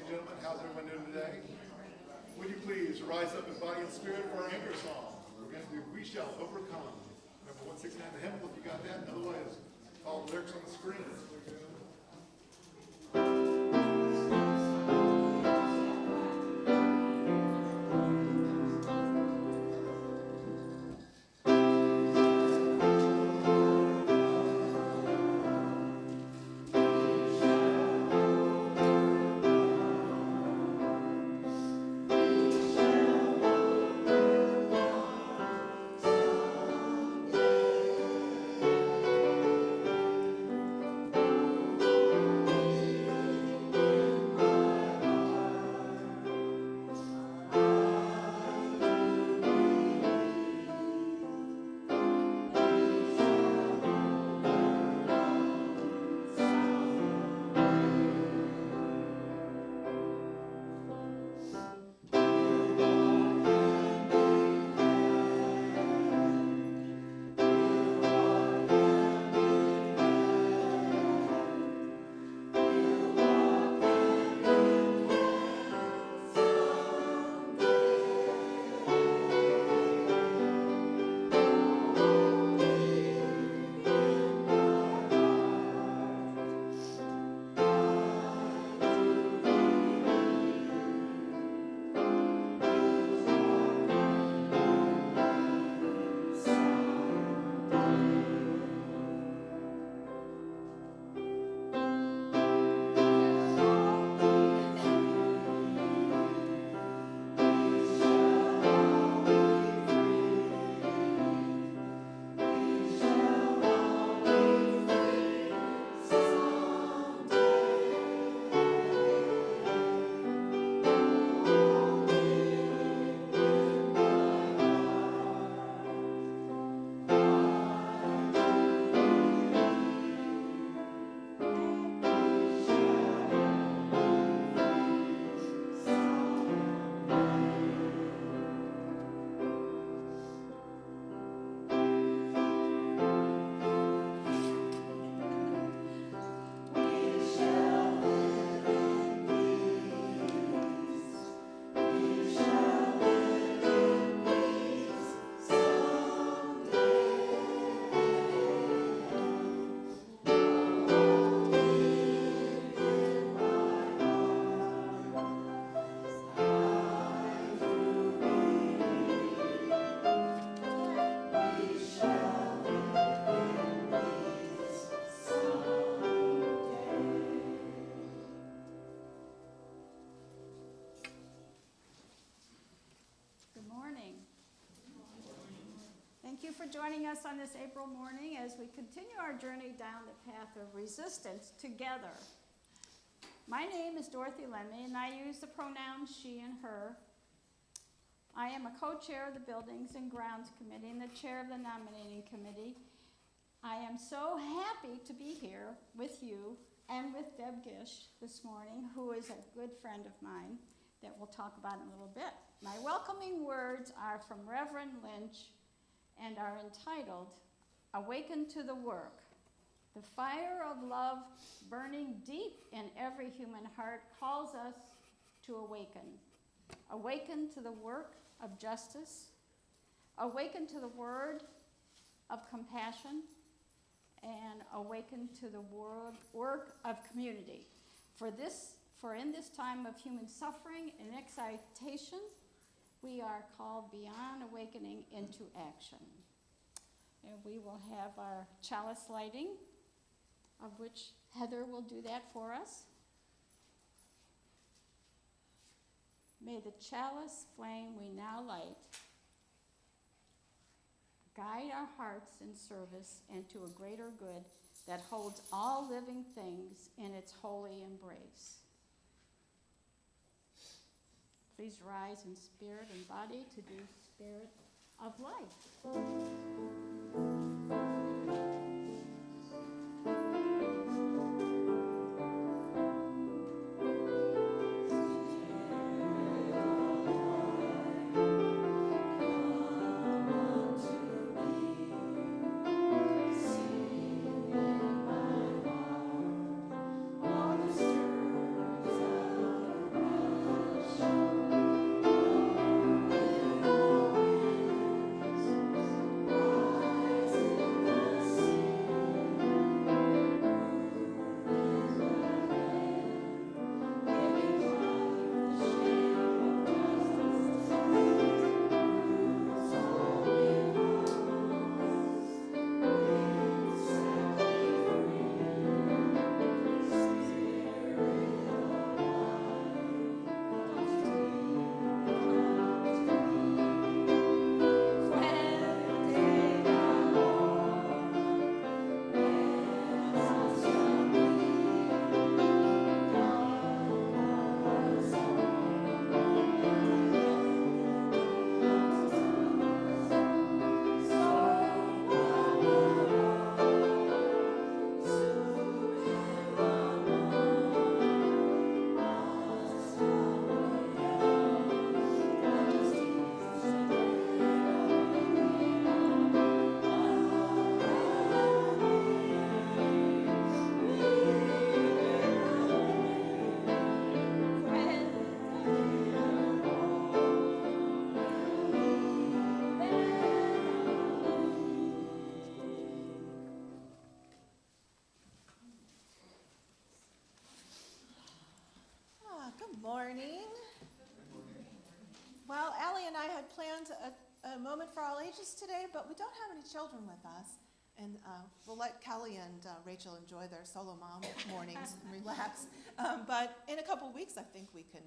gentlemen, how's everyone doing today? Would you please rise up in body and spirit for our anchor song? We're going to do We Shall Overcome. Number 169 in the hymnal, if you got that. Otherwise, follow the lyrics on the screen. Thank you for joining us on this April morning as we continue our journey down the path of resistance together. My name is Dorothy Lemmy, and I use the pronouns she and her. I am a co-chair of the Buildings and Grounds Committee and the chair of the Nominating Committee. I am so happy to be here with you and with Deb Gish this morning, who is a good friend of mine that we'll talk about in a little bit. My welcoming words are from Reverend Lynch and are entitled, Awaken to the Work. The fire of love burning deep in every human heart calls us to awaken. Awaken to the work of justice. Awaken to the word of compassion. And awaken to the work of community. For in this time of human suffering and excitation, we are called beyond awakening into action. And we will have our chalice lighting, of which Heather will do that for us. May the chalice flame we now light guide our hearts in service and to a greater good that holds all living things in its holy embrace. Please rise in spirit and body to do Spirit of Life. All the stars of had planned a moment for all ages today, but we don't have any children with us. And we'll let Kelly and Rachel enjoy their solo mom mornings and relax. But in a couple weeks, I think we can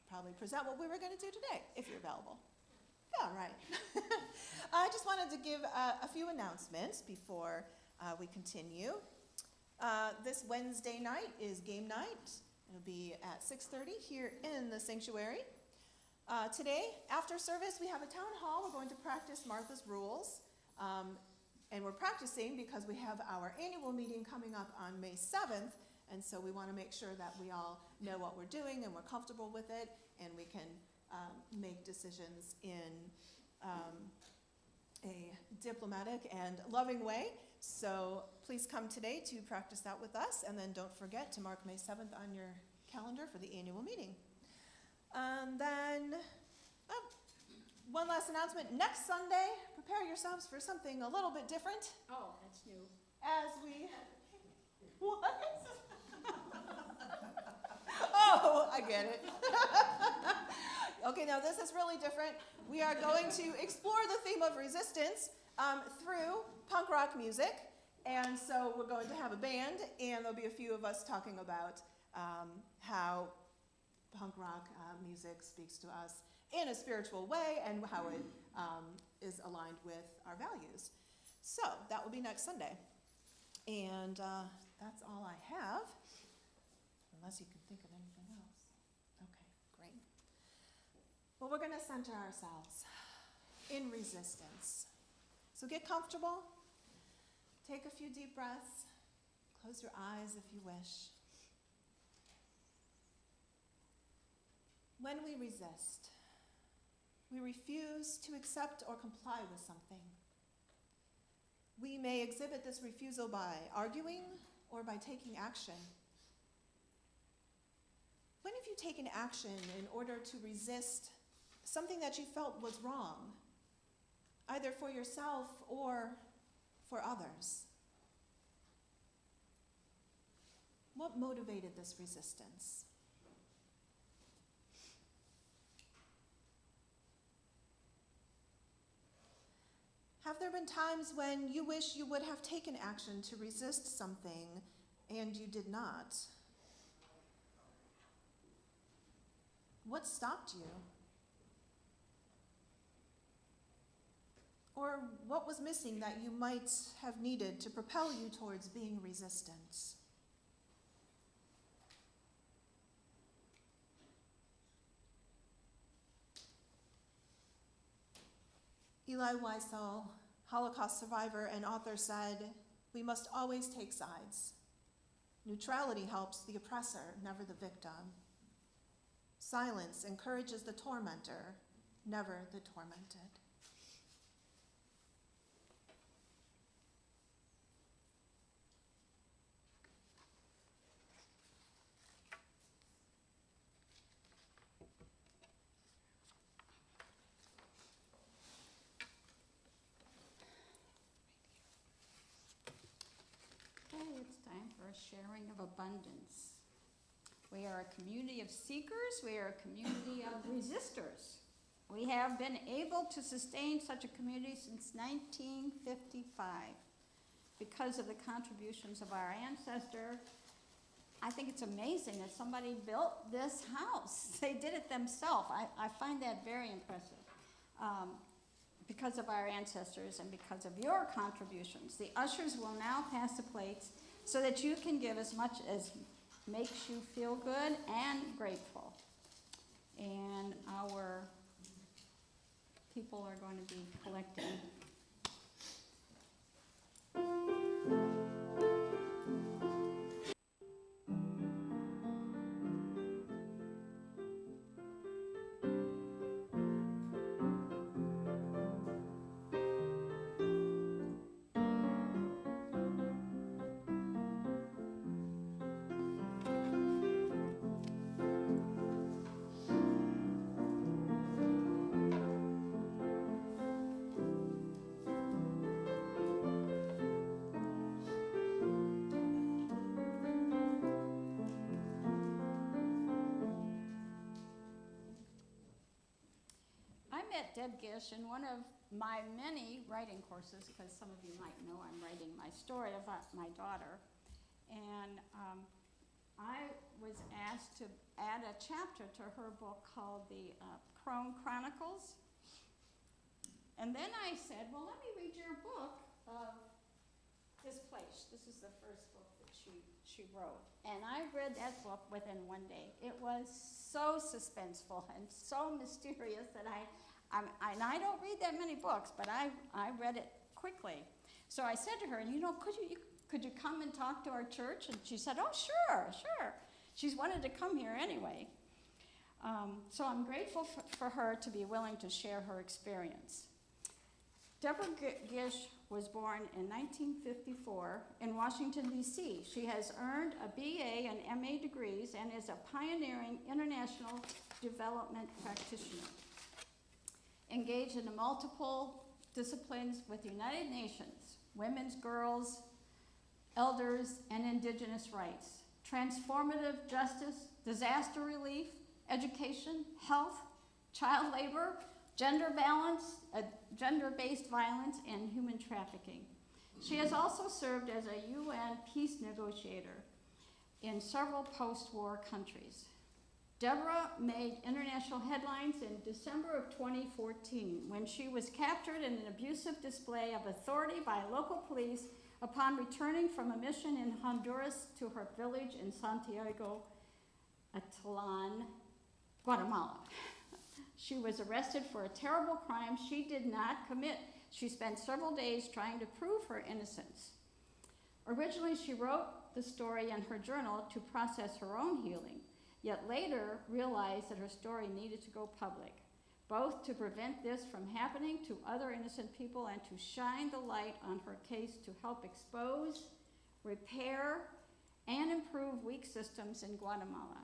probably present what we were going to do today, if you're available. Yeah, right. I just wanted to give a few announcements before we continue. This Wednesday night is game night. It'll be at 6:30 here in the sanctuary. Today, after service, we have a town hall. We're going to practice Martha's Rules. And we're practicing because we have our annual meeting coming up on May 7th. And so we want to make sure that we all know what we're doing and we're comfortable with it, and we can make decisions in a diplomatic and loving way. So please come today to practice that with us, and then don't forget to mark May 7th on your calendar for the annual meeting. Then, one last announcement. Next Sunday, prepare yourselves for something a little bit different. Oh, that's new. As we... What? Oh, I get it. Okay, now this is really different. We are going to explore the theme of resistance through punk rock music. And so we're going to have a band, and there'll be a few of us talking about how punk rock music speaks to us in a spiritual way and how it is aligned with our values. So that will be next Sunday. And that's all I have, unless you can think of anything else. Okay, great. Well, we're going to center ourselves in resistance. So get comfortable. Take a few deep breaths. Close your eyes if you wish. When we resist, we refuse to accept or comply with something. We may exhibit this refusal by arguing or by taking action. When have you taken action in order to resist something that you felt was wrong, either for yourself or for others? What motivated this resistance? Have there been times when you wish you would have taken action to resist something and you did not? What stopped you? Or what was missing that you might have needed to propel you towards being resistant? Eli Wiesel, Holocaust survivor and author, said, "We must always take sides. Neutrality helps the oppressor, never the victim. Silence encourages the tormentor, never the tormented." It's time for a sharing of abundance. We are a community of seekers. We are a community of resistors. We have been able to sustain such a community since 1955 because of the contributions of our ancestor. I think it's amazing that somebody built this house. They did it themselves. I find that very impressive. Because of our ancestors and because of your contributions. The ushers will now pass the plates so that you can give as much as makes you feel good and grateful. And our people are going to be collecting. met Deb Gish in one of my many writing courses, because some of you might know I'm writing my story about my daughter. And I was asked to add a chapter to her book called the Crone Chronicles. And then I said, well, let me read your book of this place. This is the first book that she wrote. And I read that book within one day. It was so suspenseful and so mysterious that and I don't read that many books, but I read it quickly. So I said to her, could you come and talk to our church? And she said, oh, sure. She's wanted to come here anyway. So I'm grateful for her to be willing to share her experience. Debra Gish was born in 1954 in Washington, D.C. She has earned a BA and MA degrees and is a pioneering international development practitioner, engaged in multiple disciplines with the United Nations, women's, girls, elders, and indigenous rights, transformative justice, disaster relief, education, health, child labor, gender balance, gender-based violence, and human trafficking. She has also served as a UN peace negotiator in several post-war countries. Debra made international headlines in December of 2014 when she was captured in an abusive display of authority by local police upon returning from a mission in Honduras to her village in Santiago Atlan, Guatemala. She was arrested for a terrible crime she did not commit. She spent several days trying to prove her innocence. Originally, she wrote the story in her journal to process her own healing, yet later realized that her story needed to go public, both to prevent this from happening to other innocent people and to shine the light on her case to help expose, repair, and improve weak systems in Guatemala.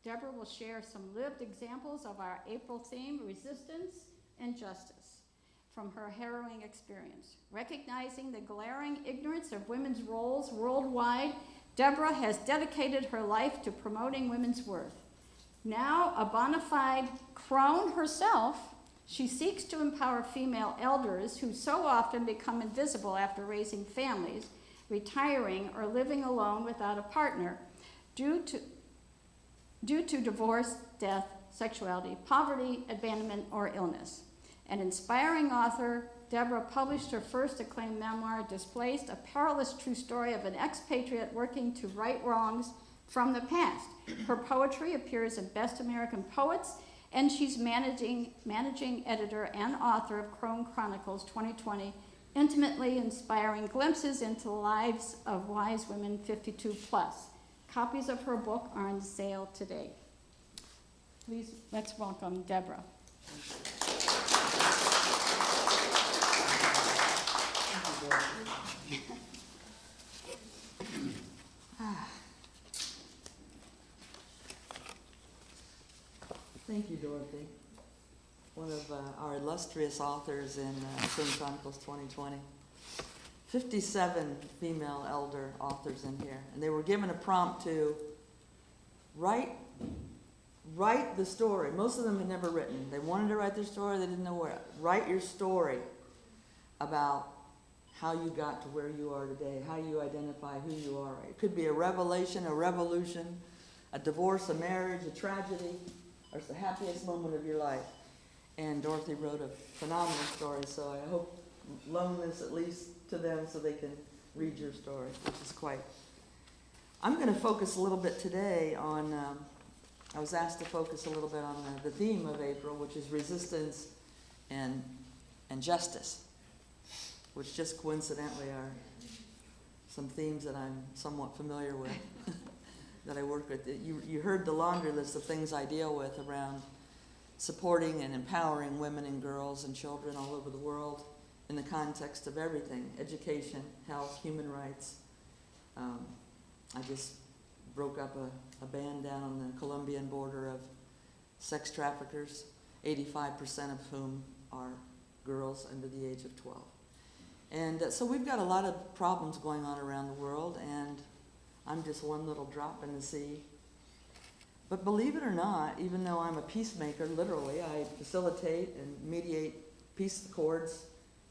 Debra will share some lived examples of our April theme, resistance and justice, from her harrowing experience. Recognizing the glaring ignorance of women's roles worldwide, Debra has dedicated her life to promoting women's worth. Now a bona fide crone herself, she seeks to empower female elders who so often become invisible after raising families, retiring, or living alone without a partner due to divorce, death, sexuality, poverty, abandonment, or illness. An inspiring author, Debra published her first acclaimed memoir, Displaced, a perilous true story of an expatriate working to right wrongs from the past. Her poetry appears in Best American Poets, and she's managing editor and author of Crone Chronicles 2020, intimately inspiring glimpses into the lives of wise women 52 plus. Copies of her book are on sale today. Please, let's welcome Debra. Thank you, Dorothy. One of our illustrious authors in Crone Chronicles 2020. 57 female elder authors in here, and they were given a prompt to write the story. Most of them had never written. They wanted to write their story, they didn't know where. Write your story about how you got to where you are today, how you identify who you are. It could be a revelation, a revolution, a divorce, a marriage, a tragedy, or it's the happiest moment of your life. And Dorothy wrote a phenomenal story, so I hope loan this at least to them so they can read your story, which is quite. I'm going to focus a little bit today on, I was asked to focus a little bit on the theme of April, which is resistance and justice, which just coincidentally are some themes that I'm somewhat familiar with, that I work with. You heard the laundry list of things I deal with around supporting and empowering women and girls and children all over the world, in the context of everything, education, health, human rights. I just broke up a band down on the Colombian border of sex traffickers, 85% of whom are girls under the age of 12. And so we've got a lot of problems going on around the world, and I'm just one little drop in the sea. But believe it or not, even though I'm a peacemaker, literally, I facilitate and mediate peace accords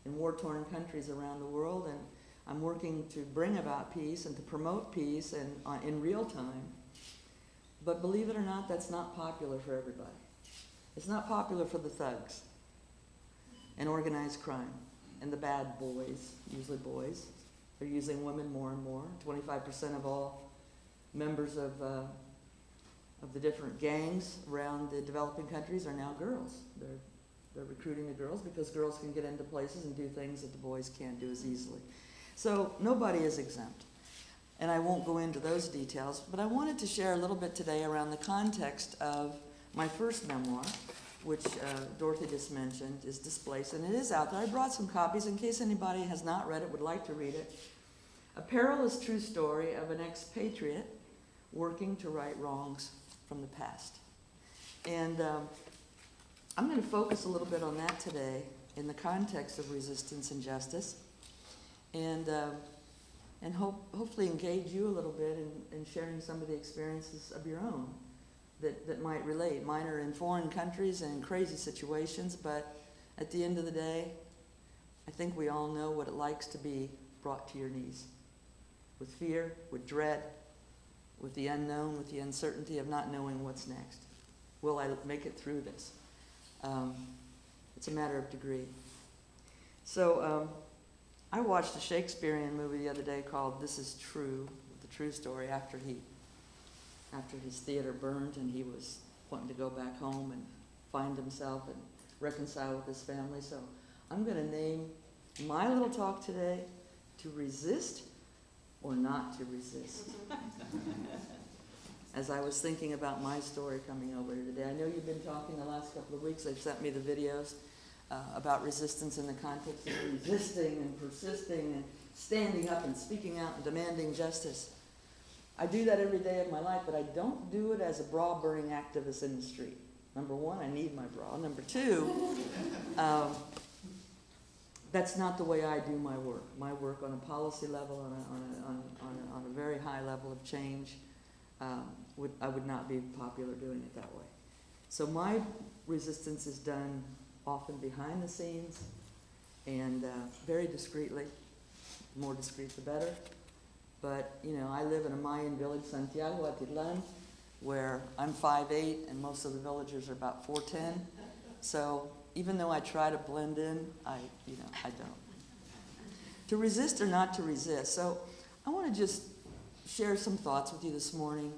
in war-torn countries around the world, and I'm working to bring about peace and to promote peace and in real time. But believe it or not, that's not popular for everybody. It's not popular for the thugs and organized crime and the bad boys, usually boys. They're using women more and more. 25% of all members of the different gangs around the developing countries are now girls. They're recruiting the girls because girls can get into places and do things that the boys can't do as easily. So nobody is exempt. And I won't go into those details, but I wanted to share a little bit today around the context of my first memoir, which Dorothy just mentioned, is Displaced, and it is out there. I brought some copies in case anybody has not read it, would like to read it. A perilous true story of an expatriate working to right wrongs from the past. And I'm going to focus a little bit on that today in the context of resistance and justice, and hopefully engage you a little bit in sharing some of the experiences of your own that might relate. Mine are in foreign countries and in crazy situations, but at the end of the day, I think we all know what it likes to be brought to your knees with fear, with dread, with the unknown, with the uncertainty of not knowing what's next. Will I make it through this? It's a matter of degree. So I watched a Shakespearean movie the other day called This Is True, the true story after his theater burned and he was wanting to go back home and find himself and reconcile with his family. So I'm going to name my little talk today To Resist or Not to Resist. As I was thinking about my story coming over here today, I know you've been talking the last couple of weeks. They've sent me the videos about resistance in the context of resisting and persisting and standing up and speaking out and demanding justice. I do that every day of my life, but I don't do it as a bra-burning activist in the street. Number one, I need my bra. Number two, that's not the way I do my work. My work on a policy level, on a very high level of change, I would not be popular doing it that way. So my resistance is done often behind the scenes and very discreetly. The more discreet, the better. But, I live in a Mayan village, Santiago Atitlan, where I'm 5'8", and most of the villagers are about 4'10". So even though I try to blend in, I don't. To resist or not to resist. So I want to just share some thoughts with you this morning.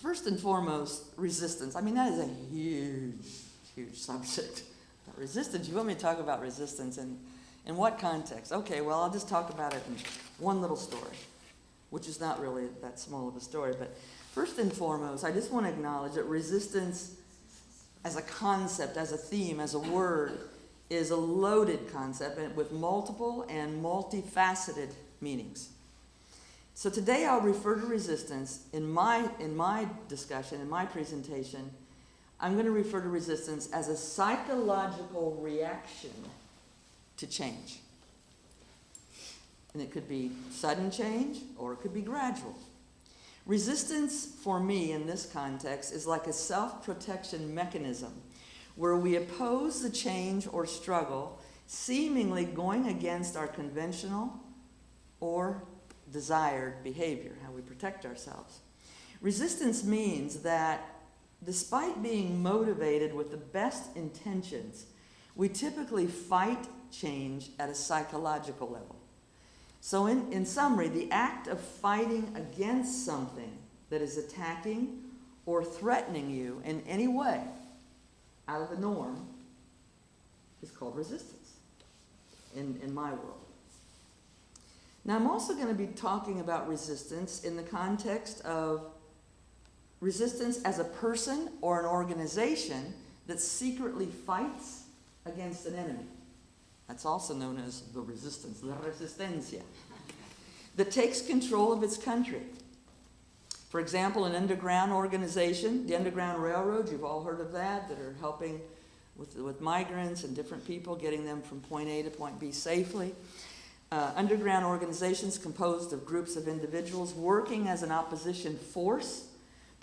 First and foremost, resistance. I mean, that is a huge subject. Resistance. You want me to talk about resistance in what context? Okay, well, I'll just talk about it in one little story, which is not really that small of a story. But first and foremost, I just want to acknowledge that resistance as a concept, as a theme, as a word, is a loaded concept with multiple and multifaceted meanings. So today I'll refer to resistance in my discussion, in my presentation. I'm going to refer to resistance as a psychological reaction to change. And it could be sudden change or it could be gradual. Resistance for me in this context is like a self-protection mechanism where we oppose the change or struggle seemingly going against our conventional or desired behavior, how we protect ourselves. Resistance means that despite being motivated with the best intentions, we typically fight change at a psychological level. So in summary, the act of fighting against something that is attacking or threatening you in any way out of the norm is called resistance in my world. Now, I'm also going to be talking about resistance in the context of resistance as a person or an organization that secretly fights against an enemy. That's also known as the resistance, la resistencia, that takes control of its country. For example, an underground organization, the Underground Railroad, you've all heard of that are helping with migrants and different people, getting them from point A to point B safely. Underground organizations composed of groups of individuals working as an opposition force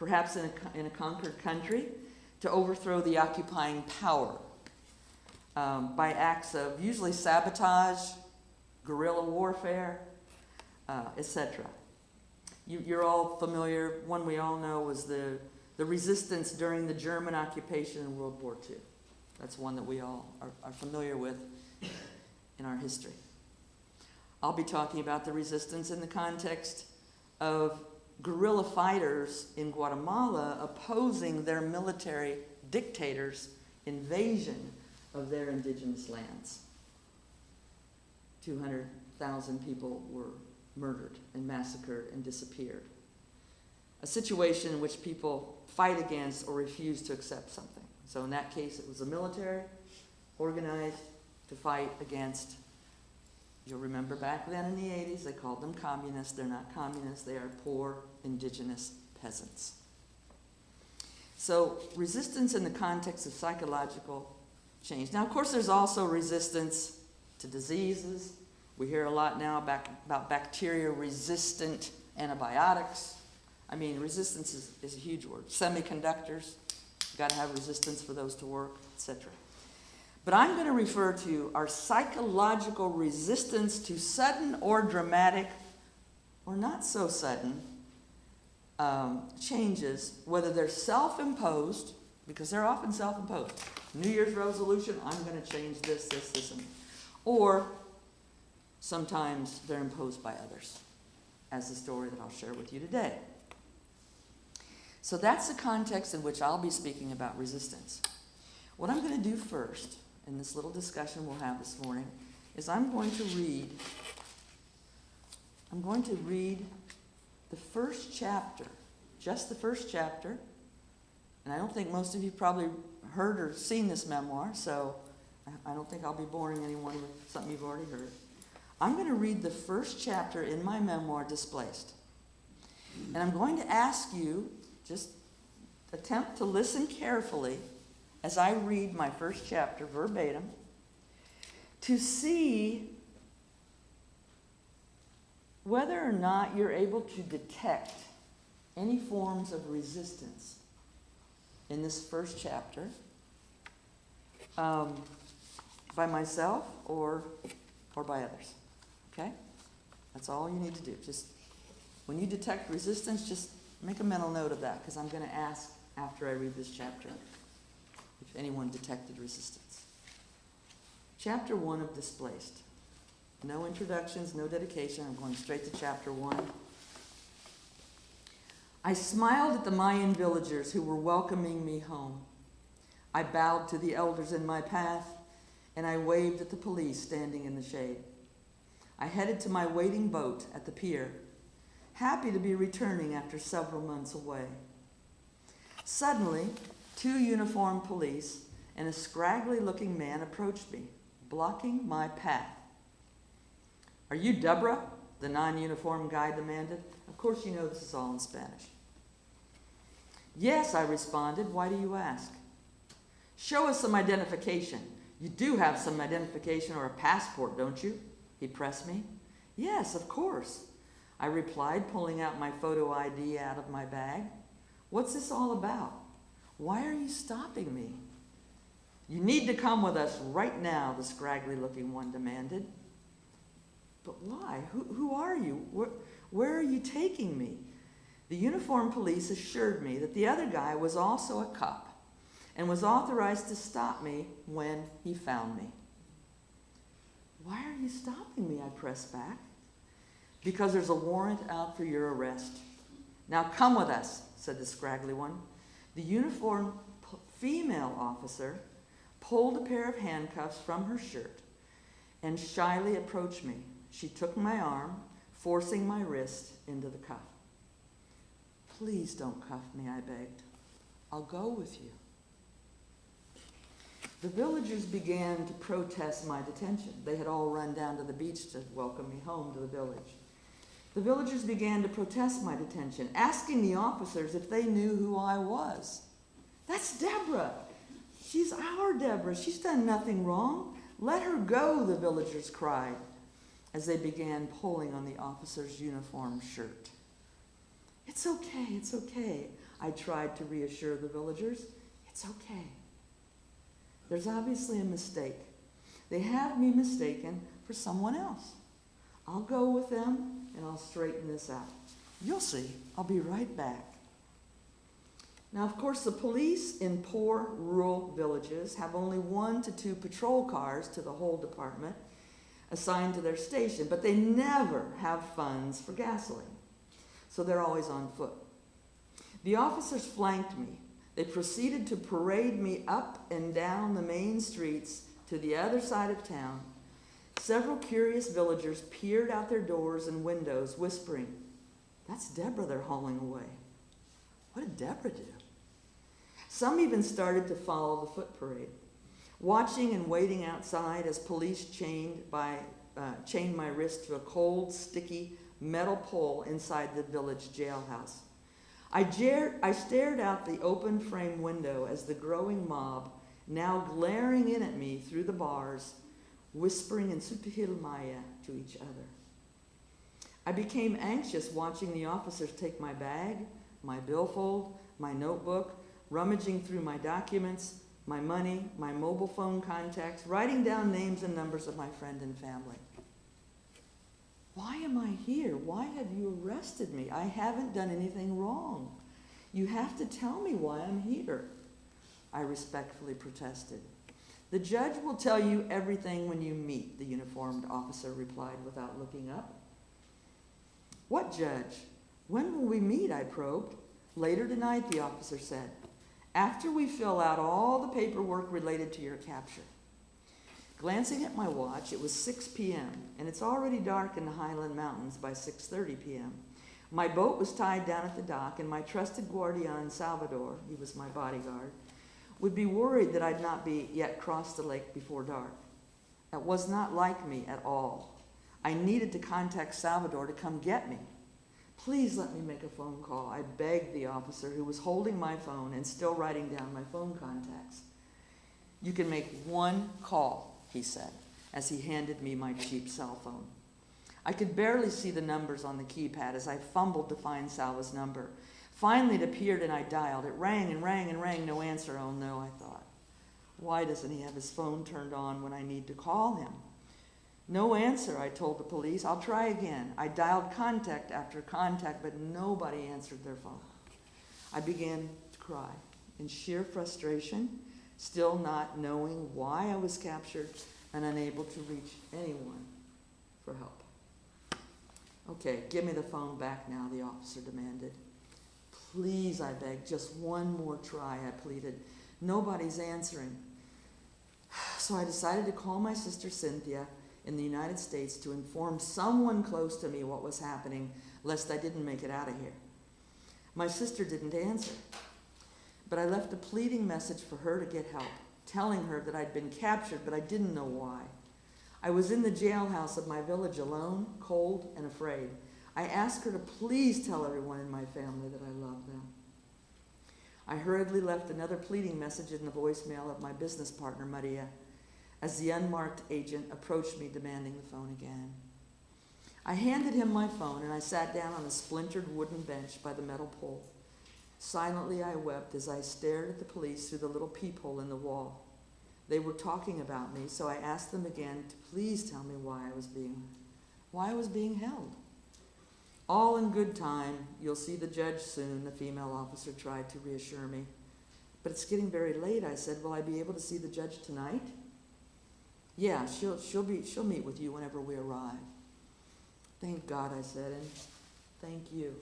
perhaps in a conquered country, to overthrow the occupying power by acts of usually sabotage, guerrilla warfare, etc. You're all familiar, one we all know was the resistance during the German occupation in World War II. That's one that we all are familiar with in our history. I'll be talking about the resistance in the context of guerrilla fighters in Guatemala opposing their military dictators' invasion of their indigenous lands. 200,000 people were murdered and massacred and disappeared. A situation in which people fight against or refuse to accept something. So in that case, it was the military organized to fight against, you'll remember back then in the 80s, they called them communists. They're not communists, they are poor indigenous peasants. So resistance in the context of psychological change. Now, of course, there's also resistance to diseases. We hear a lot now about bacteria-resistant antibiotics. I mean, resistance is a huge word. Semiconductors, you've got to have resistance for those to work, etc. But I'm going to refer to our psychological resistance to sudden or dramatic, or not so sudden, changes, whether they're self-imposed, because they're often self-imposed. New Year's resolution, I'm going to change this, and or sometimes they're imposed by others, as the story that I'll share with you today. So that's the context in which I'll be speaking about resistance. What I'm going to do first, in this little discussion we'll have this morning, is I'm going to read the first chapter, just the first chapter, and I don't think most of you probably heard or seen this memoir, so I don't think I'll be boring anyone with something you've already heard. I'm going to read the first chapter in my memoir, Displaced. And I'm going to ask you, just attempt to listen carefully as I read my first chapter verbatim, to see whether or not you're able to detect any forms of resistance in this first chapter by myself or by others. Okay? That's all you need to do. Just when you detect resistance, just make a mental note of that, because I'm going to ask after I read this chapter if anyone detected resistance. Chapter 1 of Displaced. No introductions, no dedication. I'm going straight to chapter 1. I smiled at the Mayan villagers who were welcoming me home. I bowed to the elders in my path, and I waved at the police standing in the shade. I headed to my waiting boat at the pier, happy to be returning after several months away. Suddenly, 2 uniformed police and a scraggly-looking man approached me, blocking my path. "Are you Debra?" the non-uniformed guy demanded. Of course you know this is all in Spanish. "Yes," I responded. "Why do you ask?" "Show us some identification. You do have some identification or a passport, don't you?" he pressed me. "Yes, of course," I replied, pulling out my photo ID out of my bag. "What's this all about? Why are you stopping me?" "You need to come with us right now," the scraggly-looking one demanded. "But why? Who are you? Where are you taking me?" The uniformed police assured me that the other guy was also a cop and was authorized to stop me when he found me. "Why are you stopping me?" I pressed back. "Because there's a warrant out for your arrest." "Now come with us," said the scraggly one. The uniformed female officer pulled a pair of handcuffs from her shirt and shyly approached me. She took my arm, forcing my wrist into the cuff. "Please don't cuff me," I begged. "I'll go with you." The villagers began to protest my detention. They had all run down to the beach to welcome me home to the village. The villagers began to protest my detention, asking the officers if they knew who I was. "That's Debra. She's our Debra. She's done nothing wrong. Let her go," the villagers cried as they began pulling on the officer's uniform shirt. It's okay, I tried to reassure the villagers. It's okay. There's obviously a mistake. They have me mistaken for someone else. I'll go with them and I'll straighten this out. You'll see. I'll be right back. Now, of course, the police in poor rural villages have only 1 to 2 patrol cars to the whole department assigned to their station, but they never have funds for gasoline, so they're always on foot. The officers flanked me. They proceeded to parade me up and down the main streets to the other side of town. Several curious villagers peered out their doors and windows, whispering, "That's Debra they're hauling away. What did Debra do?" Some even started to follow the foot parade, watching and waiting outside as police chained my wrist to a cold, sticky metal pole inside the village jailhouse. I stared out the open frame window as the growing mob, now glaring in at me through the bars, whispering in Sutahil Maya to each other. I became anxious watching the officers take my bag, my billfold, my notebook, rummaging through my documents, my money, my mobile phone contacts, writing down names and numbers of my friend and family. Why am I here? Why have you arrested me? I haven't done anything wrong. You have to tell me why I'm here, I respectfully protested. The judge will tell you everything when you meet, the uniformed officer replied without looking up. What judge? When will we meet? I probed. Later tonight, the officer said, after we fill out all the paperwork related to your capture. Glancing at my watch, it was 6 p.m., and it's already dark in the Highland Mountains by 6:30 p.m. My boat was tied down at the dock, and my trusted guardian, Salvador, he was my bodyguard, would be worried that I'd not be yet crossed the lake before dark. That was not like me at all. I needed to contact Salvador to come get me. Please let me make a phone call, I begged the officer who was holding my phone and still writing down my phone contacts. You can make 1 call, he said, as he handed me my cheap cell phone. I could barely see the numbers on the keypad as I fumbled to find Salva's number. Finally, it appeared and I dialed. It rang and rang and rang, no answer. Oh no, I thought. Why doesn't he have his phone turned on when I need to call him? No answer, I told the police. I'll try again. I dialed contact after contact, but nobody answered their phone. I began to cry in sheer frustration, still not knowing why I was captured and unable to reach anyone for help. Okay, give me the phone back now, the officer demanded. Please, I begged, just one more try, I pleaded. Nobody's answering. So I decided to call my sister Cynthia in the United States to inform someone close to me what was happening, lest I didn't make it out of here. My sister didn't answer, but I left a pleading message for her to get help, telling her that I'd been captured, but I didn't know why. I was in the jailhouse of my village alone, cold and afraid. I asked her to please tell everyone in my family that I love them. I hurriedly left another pleading message in the voicemail of my business partner, Maria, as the unmarked agent approached me demanding the phone again. I handed him my phone and I sat down on a splintered wooden bench by the metal pole. Silently I wept as I stared at the police through the little peephole in the wall. They were talking about me, so I asked them again to please tell me why I was being held. All in good time. You'll see the judge soon, the female officer tried to reassure me. But it's getting very late, I said. Will I be able to see the judge tonight? Yeah, she'll meet with you whenever we arrive. Thank God, I said, and thank you,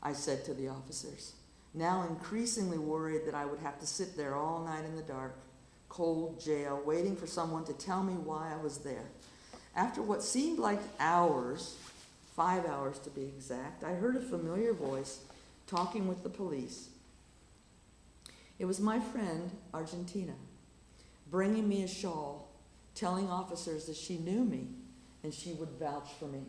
I said to the officers, now increasingly worried that I would have to sit there all night in the dark, cold jail, waiting for someone to tell me why I was there. After what seemed like hours, 5 hours to be exact, I heard a familiar voice talking with the police. It was my friend, Argentina, bringing me a shawl, telling officers that she knew me and she would vouch for me.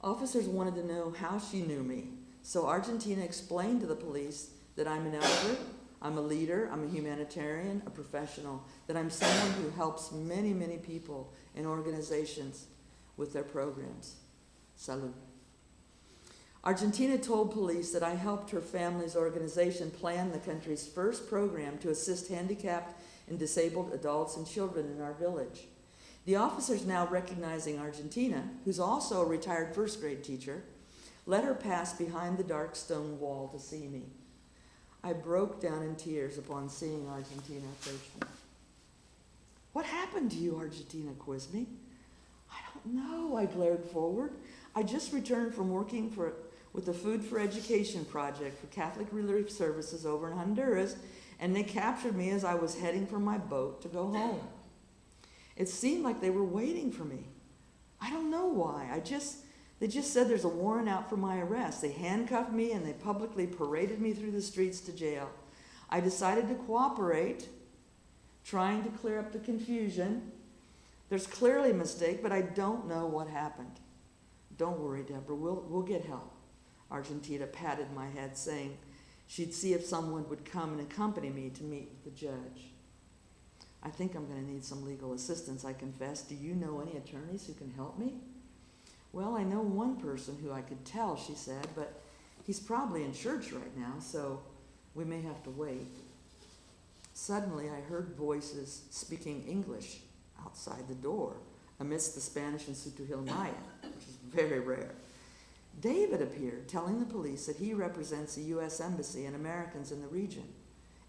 Officers wanted to know how she knew me, so Argentina explained to the police that I'm an elder, I'm a leader, I'm a humanitarian, a professional, that I'm someone who helps many, many people and organizations with their programs. Salud. Argentina told police that I helped her family's organization plan the country's first program to assist handicapped and disabled adults and children in our village. The officers, now recognizing Argentina, who's also a retired first grade teacher, let her pass behind the dark stone wall to see me. I broke down in tears upon seeing Argentina approach me. "What happened to you?" Argentina quizzed me. "I don't know," I glared forward. "I just returned from working with the Food for Education project for Catholic Relief Services over in Honduras, and they captured me as I was heading for my boat to go home. It seemed like they were waiting for me. I don't know why. They just said there's a warrant out for my arrest. They handcuffed me and they publicly paraded me through the streets to jail. I decided to cooperate, trying to clear up the confusion. There's clearly a mistake, but I don't know what happened." "Don't worry, Deborah, we'll get help." Argentina patted my head, saying she'd see if someone would come and accompany me to meet with the judge. "I think I'm going to need some legal assistance," I confessed. "Do you know any attorneys who can help me?" "Well, I know one person who I could tell," she said, "but he's probably in church right now, so we may have to wait." Suddenly, I heard voices speaking English outside the door, amidst the Spanish and Sutuhil Maya, which is very rare. David appeared, telling the police that he represents the U.S. Embassy and Americans in the region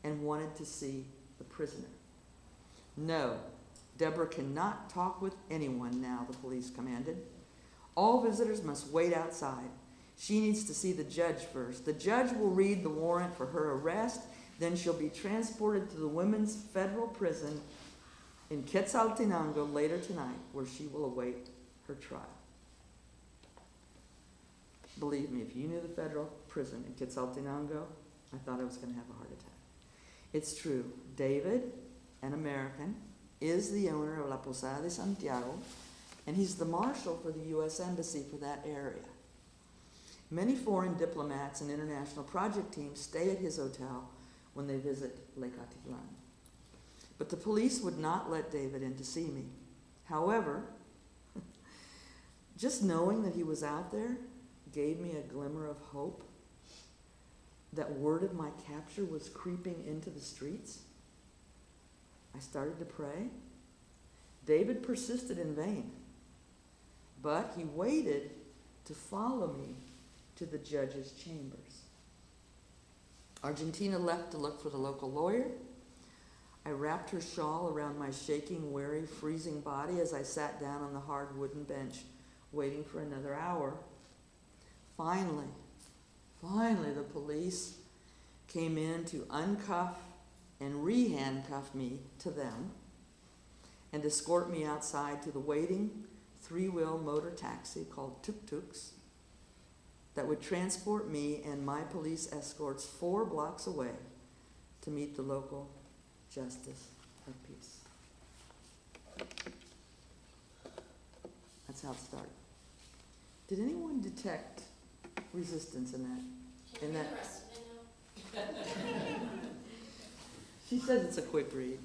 and wanted to see the prisoner. "No, Deborah cannot talk with anyone now," the police commanded. "All visitors must wait outside. She needs to see the judge first. The judge will read the warrant for her arrest, then she'll be transported to the women's federal prison in Quetzaltenango later tonight, where she will await her trial." Believe me, if you knew the federal prison in Quetzaltenango, I thought I was going to have a heart attack. It's true. David, an American, is the owner of La Posada de Santiago, and he's the marshal for the U.S. Embassy for that area. Many foreign diplomats and international project teams stay at his hotel when they visit Lake Atitlán. But the police would not let David in to see me. However, just knowing that he was out there gave me a glimmer of hope that word of my capture was creeping into the streets. I started to pray. David persisted in vain, but he waited to follow me to the judge's chambers. Argentina left to look for the local lawyer. I wrapped her shawl around my shaking, weary, freezing body as I sat down on the hard wooden bench, waiting for another hour. Finally, the police came in to uncuff and re-handcuff me to them and escort me outside to the waiting three-wheel motor taxi called tuk-tuks that would transport me and my police escorts 4 blocks away to meet the local justice of peace. That's how it started. Did anyone detect resistance in that? She says it's a quick read.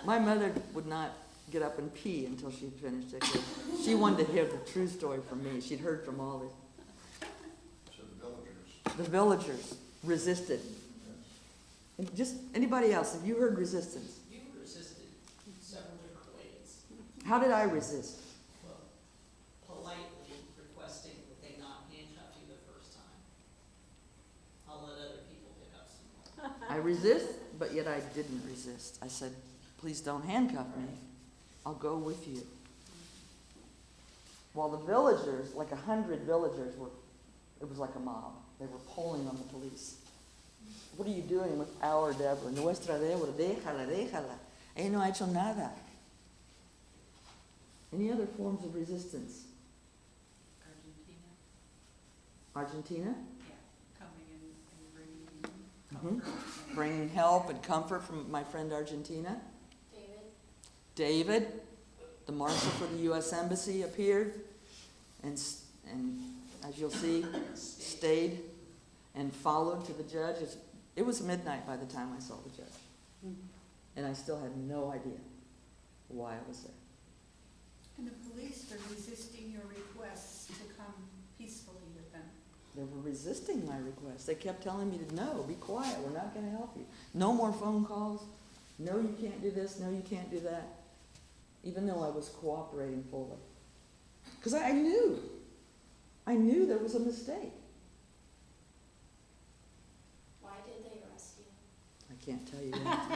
My mother would not get up and pee until she'd finished it. She wanted to hear the true story from me. She'd heard from all the... So the villagers resisted. And just anybody else, have you heard resistance? You resisted several different ways. How did I resist? Well, politely requesting that they not handcuff you the first time. I'll let other people pick up some more. I resist, but yet I didn't resist. I said, "Please don't handcuff me. I'll go with you." While the villagers, like 100 villagers, it was like a mob. They were pulling on the police. "What are you doing with our Deborah? Nuestra Deborah, déjala, déjala. Ella no ha hecho nada." Any other forms of resistance? Argentina? Yeah, coming and bringing Mm-hmm. Bringing help and comfort from my friend Argentina. David, the marshal for the U.S. Embassy, appeared and as you'll see, stayed and followed to the judge. It was midnight by the time I saw the judge. And I still had no idea why I was there. And the police are resisting your requests to come peacefully with them. They were resisting my request. They kept telling me to no, be quiet, we're not going to help you. No more phone calls. No, you can't do this. No, you can't do that. Even though I was cooperating fully. Because I knew there was a mistake. Why did they arrest you? I can't tell you that.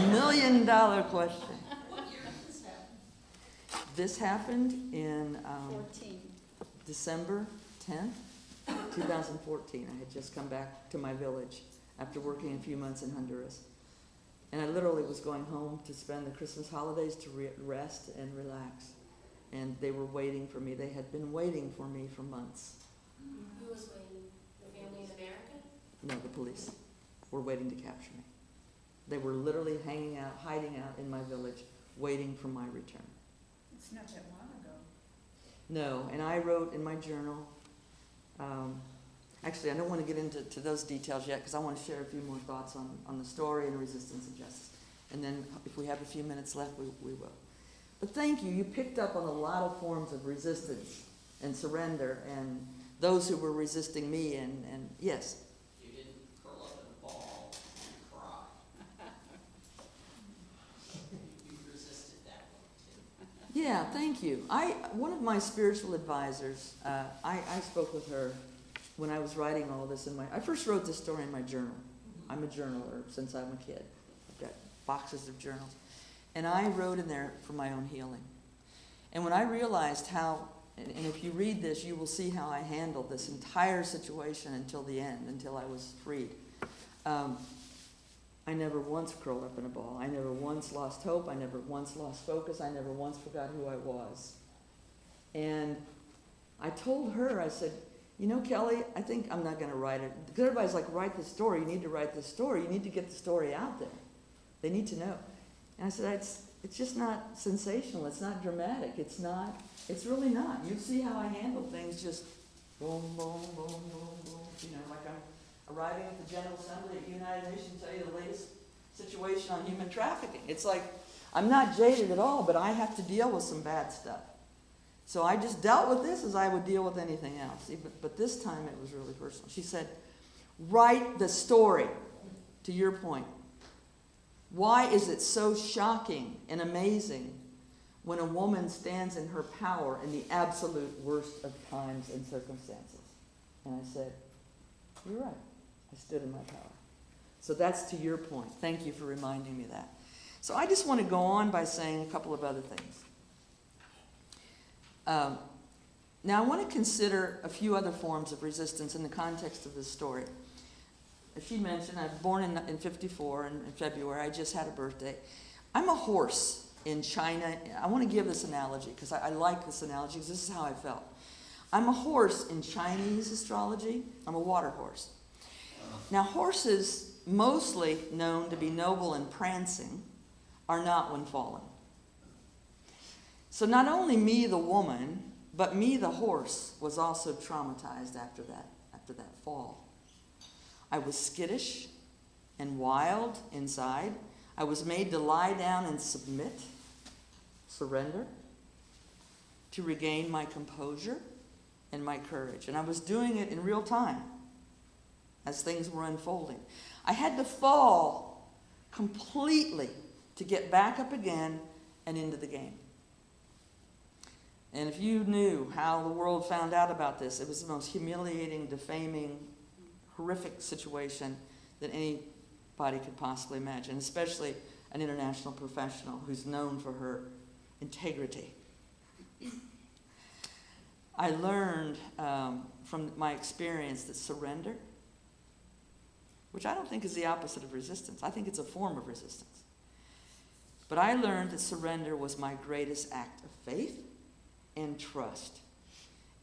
$1 million question. What year did this happen? This happened in 14. December 10th, 2014. I had just come back to my village after working a few months in Honduras. And I literally was going home to spend the Christmas holidays to rest and relax. And they were waiting for me. They had been waiting for me for months. Who was waiting? The family in America? No, the police were waiting to capture me. They were literally hanging out, hiding out in my village, waiting for my return. It's not that long ago. No, and I wrote in my journal, actually I don't want to get into those details yet because I want to share a few more thoughts on the story and resistance and justice. And then if we have a few minutes left, we will. But thank you. You picked up on a lot of forms of resistance and surrender and those who were resisting me and yes. You didn't curl up in a ball and cry. You resisted that one too. Yeah, thank you. One of my spiritual advisors, I spoke with her when I was writing all this I first wrote this story in my journal. I'm a journaler since I'm a kid. I've got boxes of journals. And I wrote in there for my own healing. And when I realized how, and if you read this, you will see how I handled this entire situation until the end, until I was freed. I never once curled up in a ball. I never once lost hope. I never once lost focus. I never once forgot who I was. And I told her, I said, you know, Kelly, I think I'm not going to write it. Because everybody's like, write the story. You need to write the story. You need to get the story out there. They need to know. And I said, it's just not sensational. It's not dramatic. It's really not. You see how I handle things, just boom, boom, boom, boom, boom. You know, like I'm arriving at the General Assembly at the United Nations, tell you the latest situation on human trafficking. It's like, I'm not jaded at all, but I have to deal with some bad stuff. So I just dealt with this as I would deal with anything else. But this time it was really personal. She said, write the story, to your point. Why is it so shocking and amazing when a woman stands in her power in the absolute worst of times and circumstances? And I said, you're right. I stood in my power. So that's to your point. Thank you for reminding me of that. So I just want to go on by saying a couple of other things. Now I want to consider a few other forms of resistance in the context of this story. As she mentioned, I was born in 54 in February. I just had a birthday. I'm a horse in China. I want to give this analogy because I like this analogy because this is how I felt. I'm a horse in Chinese astrology. I'm a water horse. Now horses, mostly known to be noble and prancing, are not when fallen. So not only me, the woman, but me, the horse, was also traumatized after that fall. I was skittish and wild inside. I was made to lie down and submit, surrender, to regain my composure and my courage. And I was doing it in real time as things were unfolding. I had to fall completely to get back up again and into the game. And if you knew how the world found out about this, it was the most humiliating, defaming, horrific situation that anybody could possibly imagine, especially an international professional who's known for her integrity. I learned from my experience that surrender, which I don't think is the opposite of resistance. I think it's a form of resistance. But I learned that surrender was my greatest act of faith and trust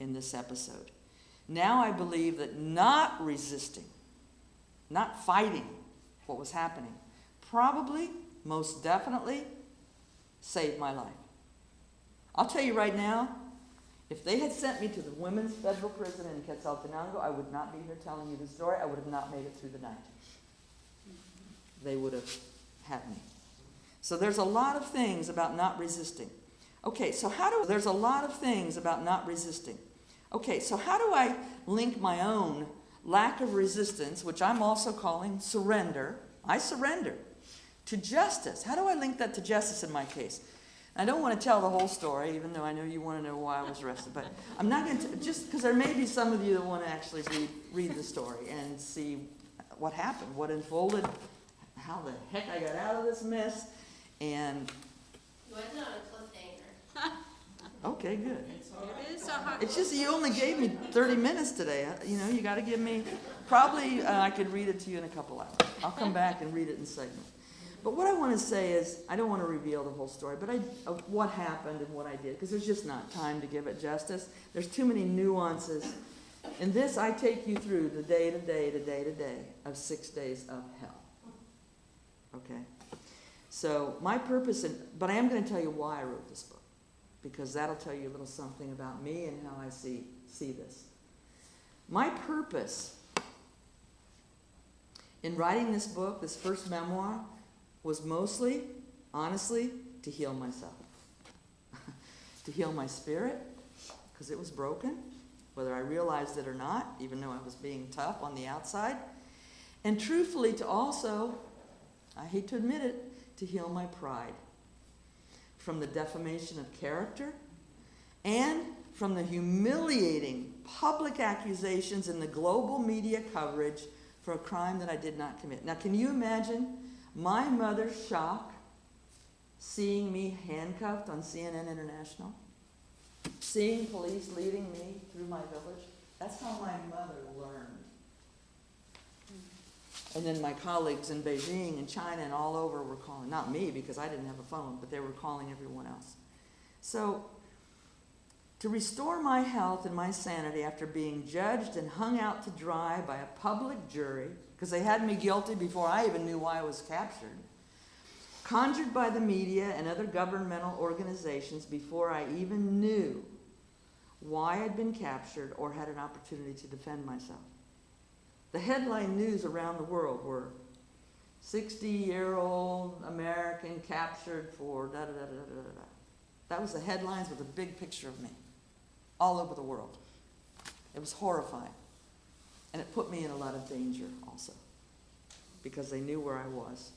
in this episode. Now I believe that not resisting, not fighting what was happening, probably, most definitely, saved my life. I'll tell you right now, if they had sent me to the women's federal prison in Quetzaltenango, I would not be here telling you the story. I would have not made it through the night. They would have had me. So there's a lot of things about not resisting. Okay, so there's a lot of things about not resisting. Okay, so how do I link my own lack of resistance, which I'm also calling surrender, I surrender, to justice? How do I link that to justice in my case? I don't want to tell the whole story, even though I know you want to know why I was arrested, but I'm not going to, just because there may be some of you that want to actually read the story and see what happened, what unfolded, how the heck I got out of this mess, and... You wasn't on a cliffhanger. Okay, good. It is a hard. It's just you only gave me 30 minutes today. You know, you got to give me, probably I could read it to you in a couple hours. I'll come back and read it in segments. But what I want to say is, I don't want to reveal the whole story, but of what happened and what I did, because there's just not time to give it justice. There's too many nuances. In this, I take you through the day to day to day to day of 6 days of hell. Okay? So my purpose, but I am going to tell you why I wrote this book, because that'll tell you a little something about me and how I see this. My purpose in writing this book, this first memoir, was mostly, honestly, to heal myself. To heal my spirit, because it was broken, whether I realized it or not, even though I was being tough on the outside. And truthfully, to also, I hate to admit it, to heal my pride from the defamation of character and from the humiliating public accusations in the global media coverage for a crime that I did not commit. Now, can you imagine my mother's shock seeing me handcuffed on CNN International, seeing police leading me through my village? That's how my mother learned. And then my colleagues in Beijing and China and all over were calling, not me because I didn't have a phone, but they were calling everyone else. So, to restore my health and my sanity after being judged and hung out to dry by a public jury, because they had me guilty before I even knew why I was captured, conjured by the media and other governmental organizations before I even knew why I'd been captured or had an opportunity to defend myself. The headline news around the world were 60-year-old American captured for da-da-da-da-da-da. That was the headlines with a big picture of me all over the world. It was horrifying. And it put me in a lot of danger also because they knew where I was.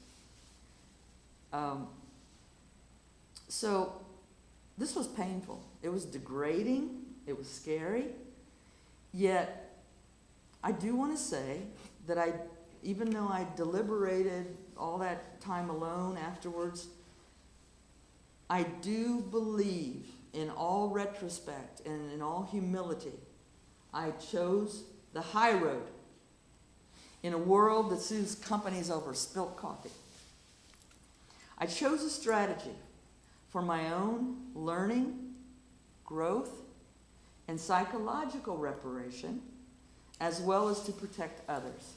So this was painful. It was degrading. It was scary. Yet I do want to say that even though I deliberated all that time alone afterwards, I do believe in all retrospect and in all humility, I chose the high road in a world that sues companies over spilt coffee. I chose a strategy for my own learning, growth, and psychological reparation, as well as to protect others.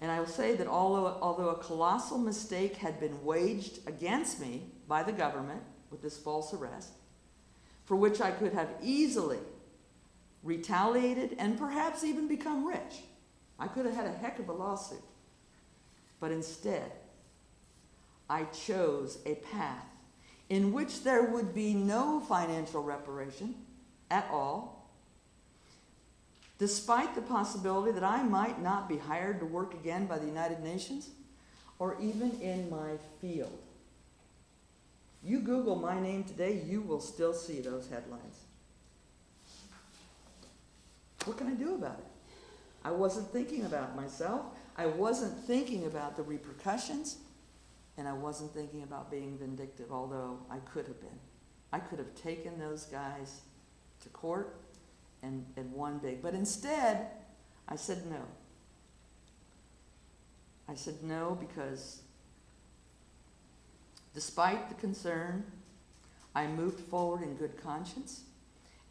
And I will say that although a colossal mistake had been waged against me by the government with this false arrest, for which I could have easily retaliated and perhaps even become rich, I could have had a heck of a lawsuit. But instead, I chose a path in which there would be no financial reparation at all, despite the possibility that I might not be hired to work again by the United Nations or even in my field. You Google my name today, you will still see those headlines. What can I do about it? I wasn't thinking about myself. I wasn't thinking about the repercussions. And I wasn't thinking about being vindictive, although I could have been. I could have taken those guys to court and won big. But instead, I said no. I said no because despite the concern, I moved forward in good conscience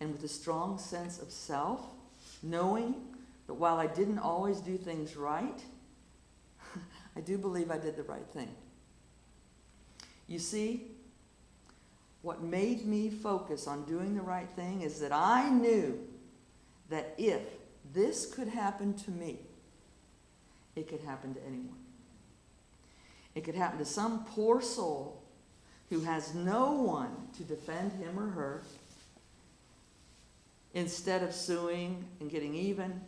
and with a strong sense of self, knowing that while I didn't always do things right, I do believe I did the right thing. You see, what made me focus on doing the right thing is that I knew that if this could happen to me, it could happen to anyone. It could happen to some poor soul who has no one to defend him or her, instead of suing and getting even,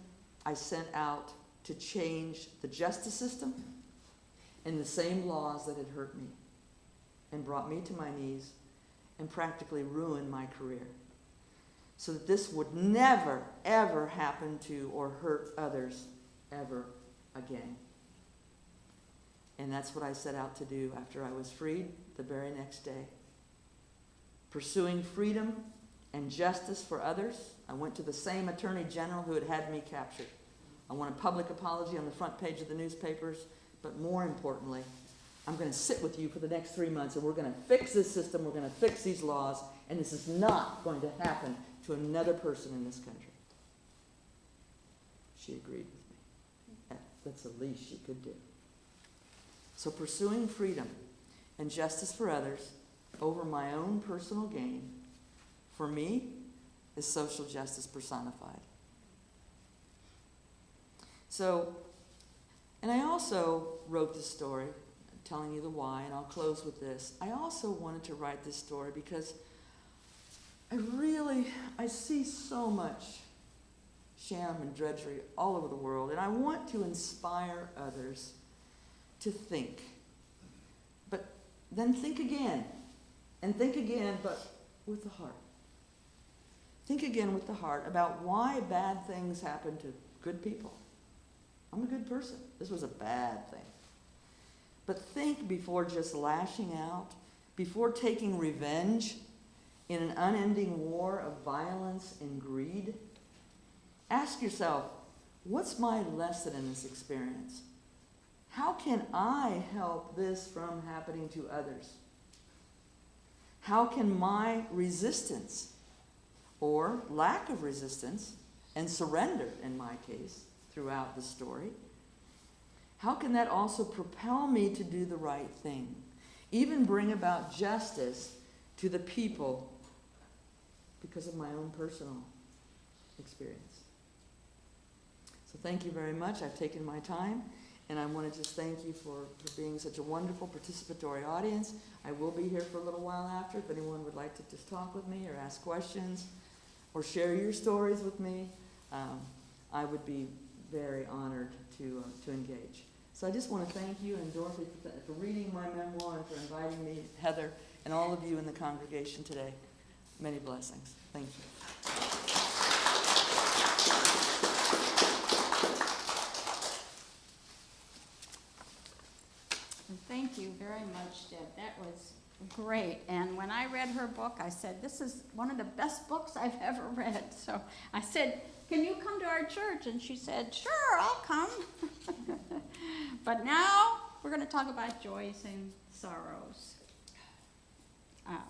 I sent out to change the justice system and the same laws that had hurt me and brought me to my knees and practically ruined my career, so that this would never, ever happen to or hurt others ever again. And that's what I set out to do after I was freed the very next day. Pursuing freedom and justice for others, I went to the same Attorney General who had me captured. I want a public apology on the front page of the newspapers, but more importantly, I'm going to sit with you for the next 3 months and we're going to fix this system, we're going to fix these laws, and this is not going to happen to another person in this country. She agreed with me. That's the least she could do. So pursuing freedom and justice for others over my own personal gain, for me, is social justice personified. So, and I also wrote this story, telling you the why, and I'll close with this. I also wanted to write this story because I see so much sham and drudgery all over the world, and I want to inspire others to think. But then think again, and think again, but with the heart. Think again with the heart about why bad things happen to good people. I'm a good person. This was a bad thing. But think before just lashing out, before taking revenge in an unending war of violence and greed. Ask yourself, what's my lesson in this experience? How can I help this from happening to others? How can my resistance, or lack of resistance, and surrender in my case throughout the story, how can that also propel me to do the right thing? Even bring about justice to the people because of my own personal experience. So thank you very much. I've taken my time, and I want to just thank you for being such a wonderful participatory audience. I will be here for a little while after if anyone would like to just talk with me or ask questions or share your stories with me. I would be very honored to engage. So I just want to thank you and Dorothy for reading my memoir and for inviting me, Heather, and all of you in the congregation today. Many blessings. Thank you. Thank you very much, Deb. That was great. And when I read her book, I said, this is one of the best books I've ever read. So I said, can you come to our church? And she said, sure, I'll come. But now we're going to talk about joys and sorrows.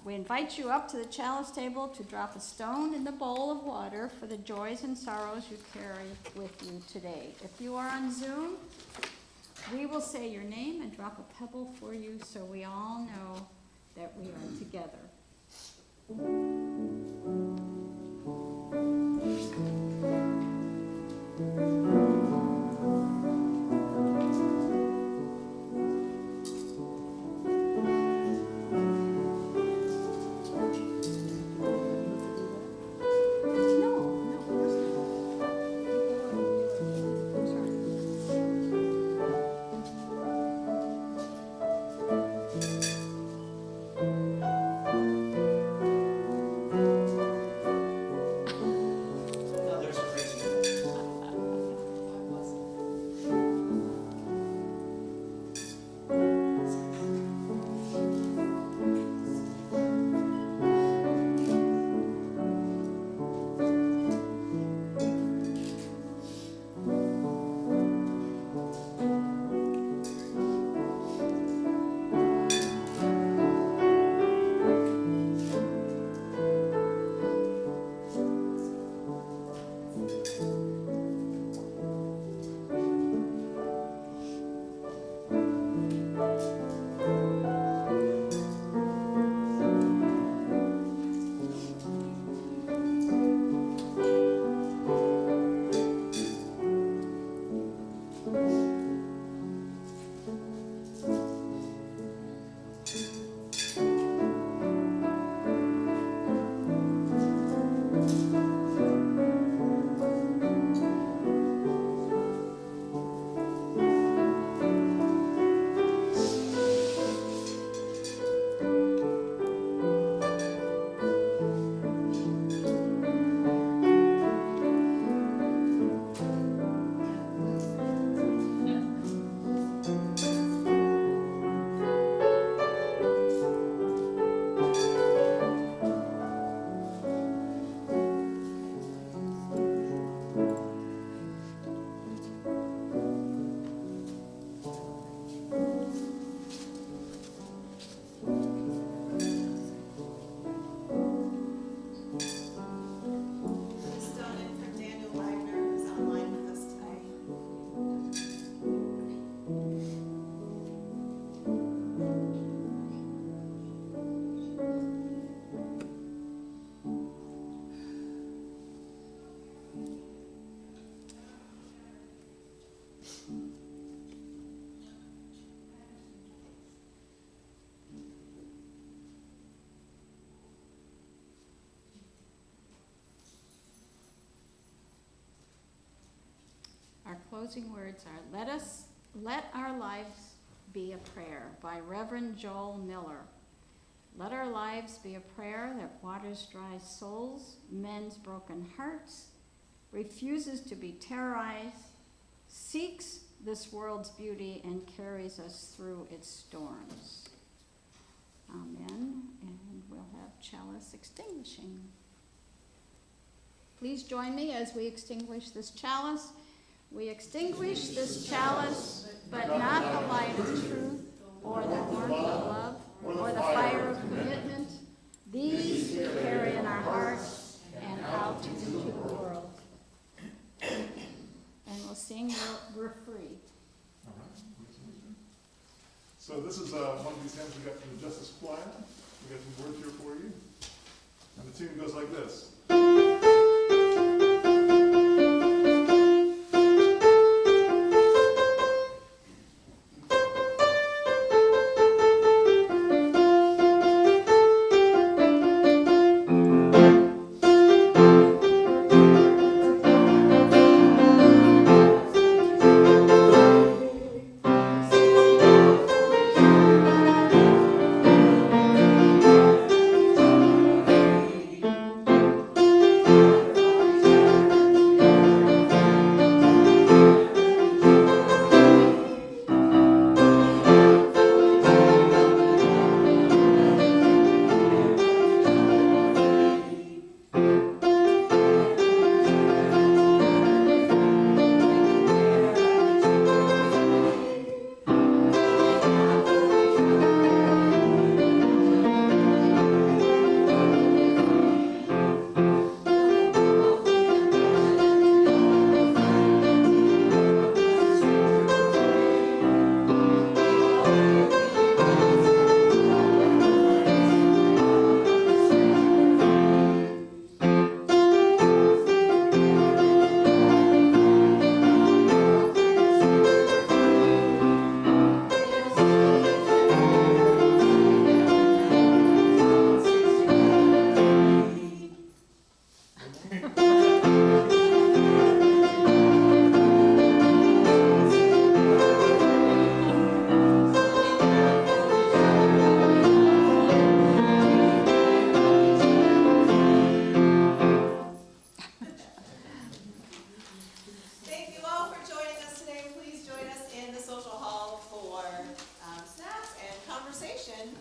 We invite you up to the chalice table to drop a stone in the bowl of water for the joys and sorrows you carry with you today. If you are on Zoom, we will say your name and drop a pebble for you so we all know that we are together. closing words are, let our lives be a prayer, by Reverend Joel Miller. Let our lives be a prayer that waters dry souls, mends broken hearts, refuses to be terrorized, seeks this world's beauty, and carries us through its storms. Amen. And we'll have chalice extinguishing. Please join me as we extinguish this chalice. We extinguish this chalice, but not the light of truth, or the warmth of love, or the fire of commitment. These we carry in our hearts and out into the world. And we'll sing We're Free. All right. So this is one of these hymns we got from the Justice Choir. We got some words here for you. And the tune goes like this.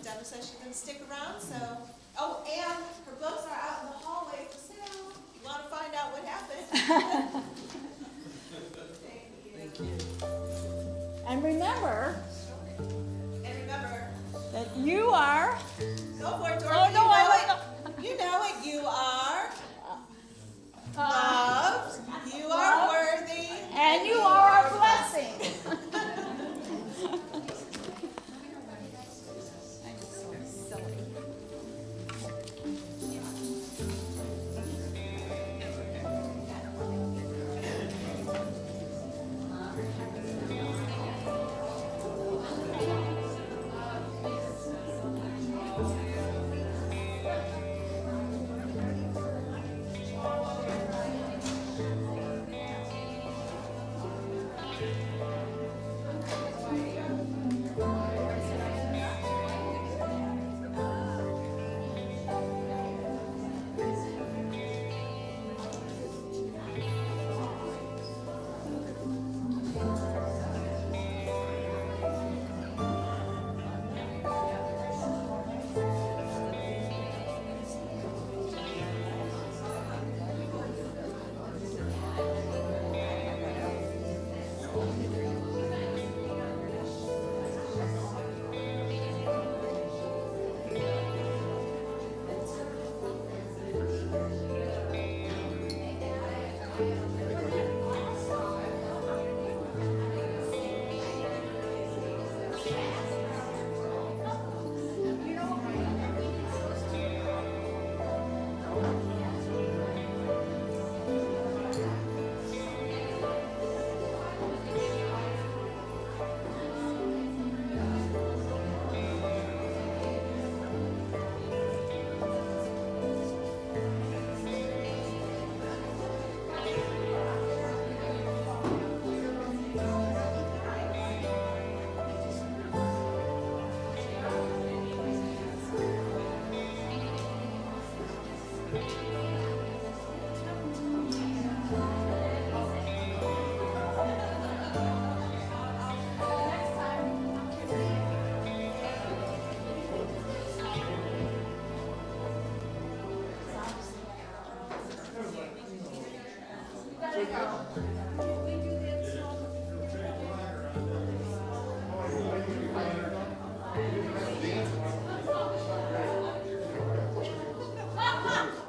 Debra says she's going to stick around, so. Oh, and her books are out in the hallway for sale. If you want to find out what happened. Thank you. And remember And that you are. go for it, Dorothy. Oh, no, You know it. You are loved. You are worthy. And you are a blessing. go.